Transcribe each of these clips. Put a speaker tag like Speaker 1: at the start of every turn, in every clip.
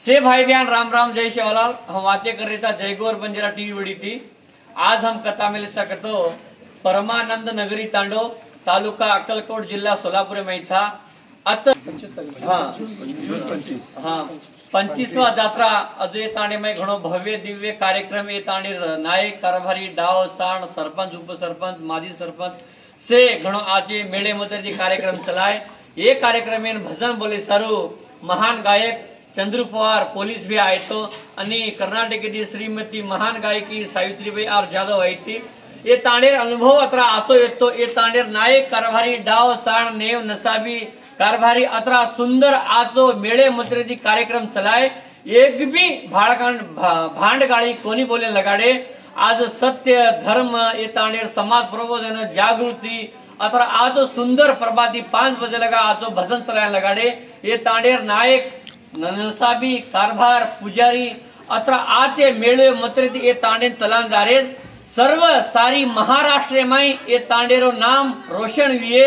Speaker 1: से भाई बहन राम राम जय शिवलाल। हम बातें कर रहे था जयगौर बंजारा टीवी बड़ी थी। आज हम कथा में लेता करतो परमानंद नगरी तांडो तालुका अक्कलकोट जिल्हा सोलापूर में था अत हाँ 25वा जात्रा अजय तांडे में घणो भव्य दिव्य कार्यक्रम ये तांडे नायक कारभारी डाव साण सरपंच उपसरपंच माजी सरपंच से घणो आज मेले मदर कार्यक्रम चलाए। ये कार्यक्रम में भजन बोले सारू महान गायक चंद्रू पवार पोलीस भी आए तो आणि कर्नाटक श्रीमती महान गायकी सावित्रीबाई आर जाधव आई थी। ये तांडेर अनुभव अतरा आतो येतो ये तांडेर नायक कारभारी डाव साण नेव नसाबी कारभारी अतरा सुंदर आजो मेळे मंत्री कार्यक्रम चलाए। एक भी भांड गाड़ी कोनी बोले लगाड़े। आज सत्य धर्म ये तांडेर समाज प्रबोधन जागृति अतरा आज सुंदर प्रभाती 5 बजे लगा आज भजन चलाए लगाड़े। ये तांडेर नायक नसाबी कारभार पुजारी अत्र आचे मेळे मंत्री ये तांडे तलान दारे सर्व सारी महाराष्ट्र में ये तांडेरो नाम रोशन हुए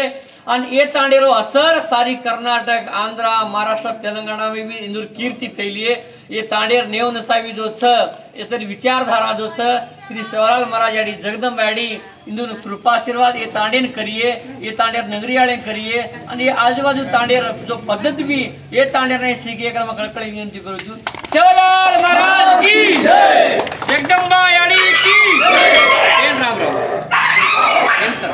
Speaker 1: और ये तांडेरो असर सारी कर्नाटक आंध्रा महाराष्ट्र तेलंगाना में भी इंदुर कीर्ति फैलिए। ये तांडेर नेव नसावी जो छ इतर विचारधारा जो छ श्री शिवलाल महाराज याडी जगदंबा याडी इंदुर कृपाशीर्वाद ये तांडेन करिए ये तांडेर नगरीयाळे करिए और ये आजूबाजू तांडेर जो पद्धत भी ये तांडेर ने सीखिए कर कळकळी विनंती करू छु। शिवलाल महाराज की जय, जगदंबा याडी की जय। एन राम राम एन कर